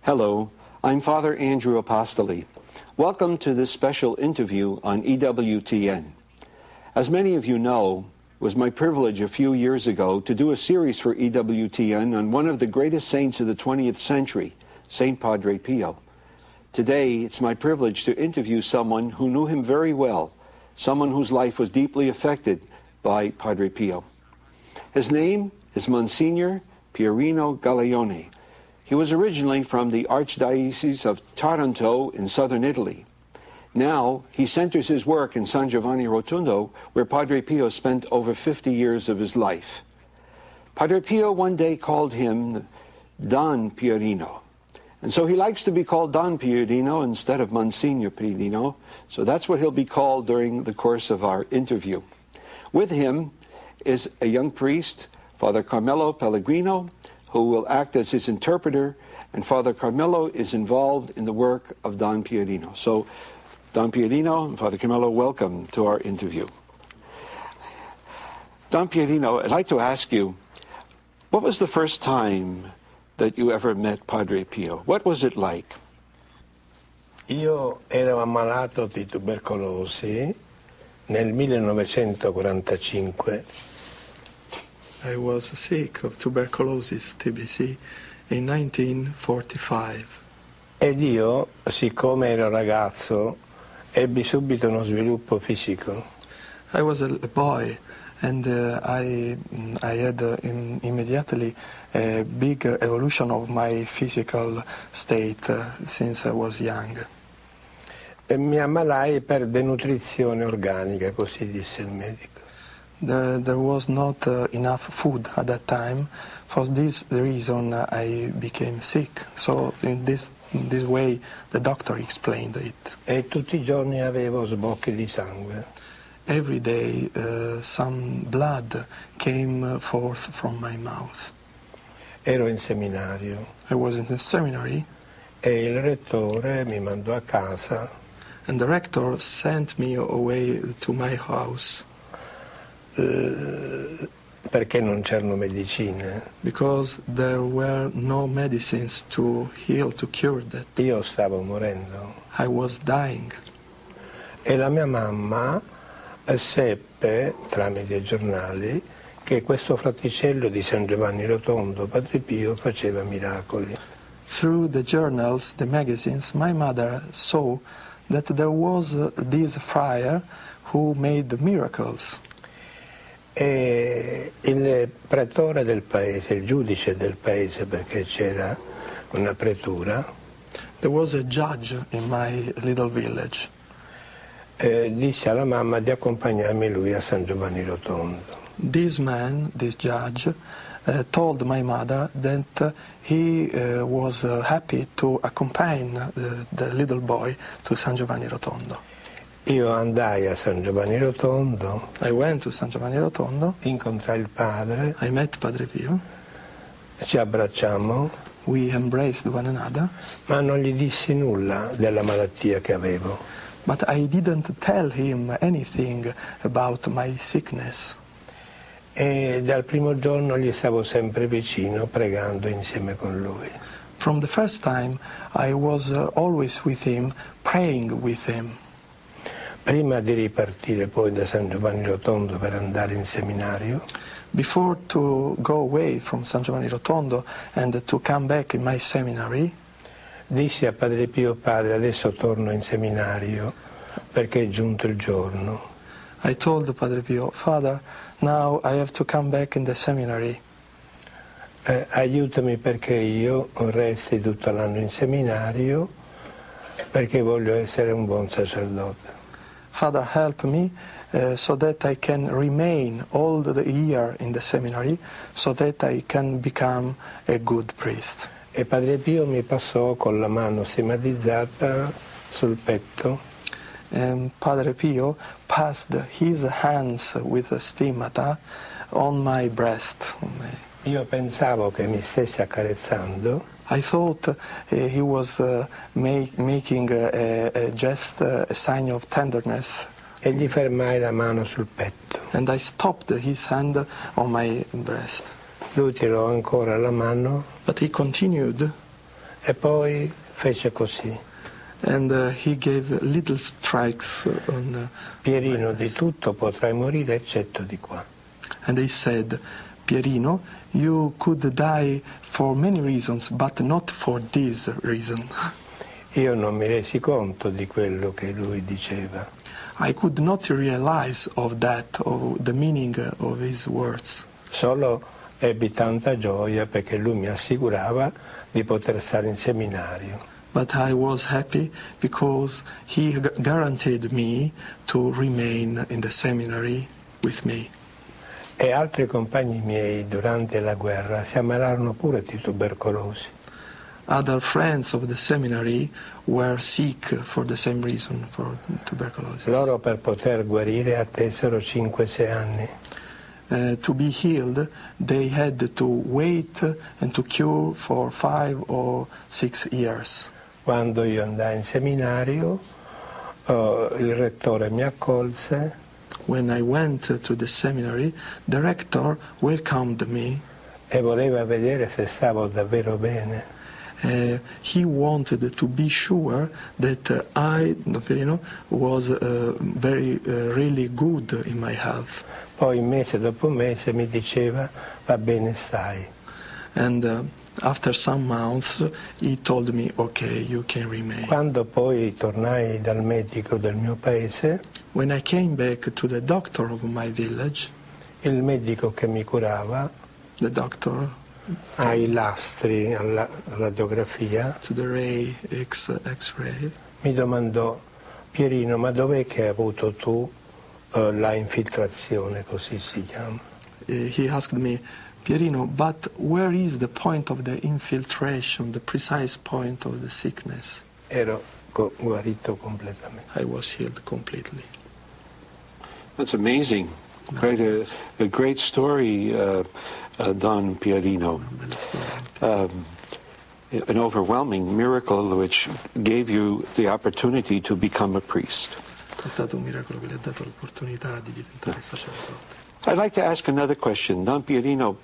Hello, I'm Father Andrew Apostoli. Welcome to this special interview on EWTN. As many of you know, it was my privilege a few years ago to do a series for EWTN on one of the greatest saints of the 20th century, Saint Padre Pio. Today, it's my privilege to interview someone who knew him very well, someone whose life was deeply affected by Padre Pio. His name is Msgr. Pierino Galeone. He was originally from the Archdiocese of Taranto in southern Italy. Now, he centers his work in San Giovanni Rotondo, where Padre Pio spent over 50 years of his life. Padre Pio one day called him Don Pierino. And so he likes to be called Don Pierino instead of Msgr. Pierino. So that's what he'll be called during the course of our interview. With him is a young priest, Father Carmelo Pellegrino, who will act as his interpreter, and Father Carmelo is involved in the work of Don Pierino. So, Don Pierino and Father Carmelo, welcome to our interview. Don Pierino, I'd like to ask you, what was the first time that you ever met Padre Pio? What was it like? Io ero ammalato di tubercolosi nel 1945. I was sick of tuberculosis, TBC, in 1945. Ed io, siccome ero ragazzo, ebbi subito uno sviluppo fisico. I was a boy, and I had immediately a big evolution of my physical state since I was young. E mi ammalai per denutrizione organica, così disse il medico. There was not enough food at that time. For this reason I became sick. So in this way the doctor explained it. E tutti i giorni avevo sbocchi di sangue. Every day some blood came forth from my mouth. Ero in seminario. I was in the seminary. E il rettore mi mandò a casa. And the rector sent me away to my house. Perché non c'erano medicine. Because there were no medicines to heal, to cure that. Io stavo morendo. I was dying. E la mia mamma seppe, tramite i giornali, che questo fraticello di San Giovanni Rotondo, Padre Pio, faceva miracoli. Through the journals, the magazines, my mother saw that there was this friar who made miracles. E il pretore del paese, il giudice del paese, perché c'era una pretura, there was a judge in my little village, disse alla mamma di accompagnarmi lui a San Giovanni Rotondo. This man, this judge, told my mother that he was happy to accompany the little boy to San Giovanni Rotondo. Io andai a San Giovanni Rotondo. I went to San Giovanni Rotondo. Incontrai il padre. I met Padre Pio. Ci abbracciammo. We embraced one another. Ma non gli dissi nulla della malattia che avevo. But I didn't tell him anything about my sickness. E dal primo giorno gli stavo sempre vicino, pregando insieme con lui. From the first time I was always with him, praying with him. Prima di ripartire poi da San Giovanni Rotondo per andare in seminario, before to go away from San Giovanni Rotondo and to come back in my seminary, dissi a Padre Pio: Padre, adesso torno in seminario perché è giunto il giorno. I told Padre Pio, Father, now I have to come back in the seminary. Aiutami perché io resti tutto l'anno in seminario perché voglio essere un buon sacerdote. Father, help me so that I can remain all the year in the seminary, so that I can become a good priest. E Padre Pio mi passò con la mano stigmatizzata sul petto. Padre Pio passed his hands with a stigmata on my breast. Io pensavo che mi stesse accarezzando. I thought he was making a just a sign of tenderness. E gli fermai la mano sul petto. And I stopped his hand on my breast. Lui tirò ancora la mano. But he continued. E poi fece così. And he gave little strikes on Pierino, my di wrist. tutto potrai morire eccetto di qua. And he said, Pierino, you could die for many reasons, but not for this reason. Io non mi resi conto di quello che lui diceva. I could not realize of that, of the meaning of his words. Solo ebbi tanta gioia perché lui mi assicurava di poter stare in seminario. But I was happy because he guaranteed me to remain in the seminary with me. E altri compagni miei durante la guerra si ammalarono pure di tubercolosi. Other friends of the seminary were sick for the same reason, for tuberculosis. Loro per poter guarire attesero 5-6 anni. To be healed, they had to wait and to cure for 5 or 6 years. Quando io andai in seminario, il rettore mi accolse When I went to the seminary, the rector welcomed me. e voleva vedere se stavo davvero bene. He wanted to be sure that I, Pierino, was really good in my health. Poi mese dopo mese mi diceva va bene stai. And after some months he told me, okay, you can remain. Quando poi tornai dal medico del mio paese, When I came back to the doctor of my village, il medico che mi curava, the doctor, ai lastri alla radiografia, to the X-ray, mi domandò Pierino, ma dov'è che hai avuto tu la infiltrazione, così si chiama? he asked me, Pierino, but where is the point of the infiltration, the precise point of the sickness? Ero guarito completamente. I was healed completely. That's amazing. Quite a great story, Don Pierino. An overwhelming miracle which gave you the opportunity to become a priest. È stato un miracolo che le ha dato l'opportunità di diventare sacerdote. I'd like to ask another question. Don Pierino,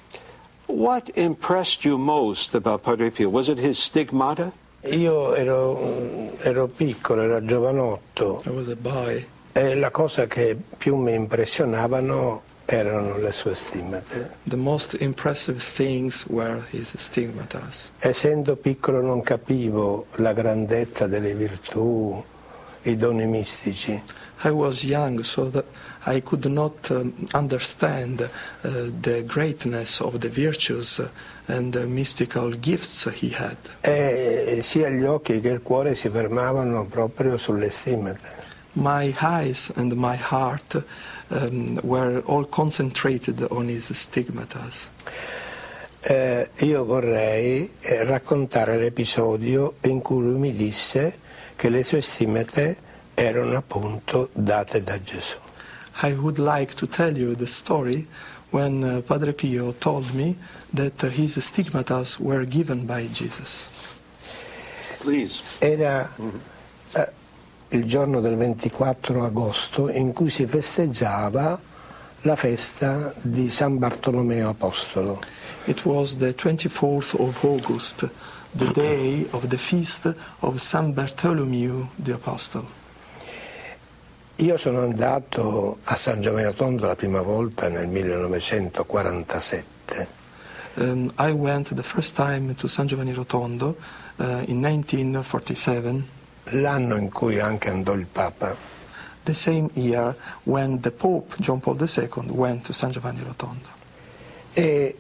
what impressed you most about Padre Pio? Was it his stigmata? Io ero piccolo, ero giovanotto I was a boy. e la cosa che più mi impressionavano erano le sue stimmate. The most impressive things were his stigmatas. Essendo piccolo non capivo la grandezza delle virtù, i doni mistici. I was young, so that I could not understand the greatness of the virtues and the mystical gifts he had. E sia gli occhi che il cuore si fermavano proprio sulle stimmate. My eyes and my heart were all concentrated on his stigmatas. Io vorrei raccontare l'episodio in cui lui mi disse che le sue stimmate erano appunto date da Gesù. I would like to tell you the story when Padre Pio told me that his stigmatas were given by Jesus. Please. Era il giorno del 24 agosto in cui si festeggiava la festa di San Bartolomeo Apostolo. It was the 24th of August, the day of the feast of San Bartholomew the Apostle. Io sono andato a San Giovanni Rotondo la prima volta nel 1947. I went the first time to San Giovanni Rotondo in 1947, L'anno in cui anche andò il Papa. the same year when the Pope John Paul II went to San Giovanni Rotondo. E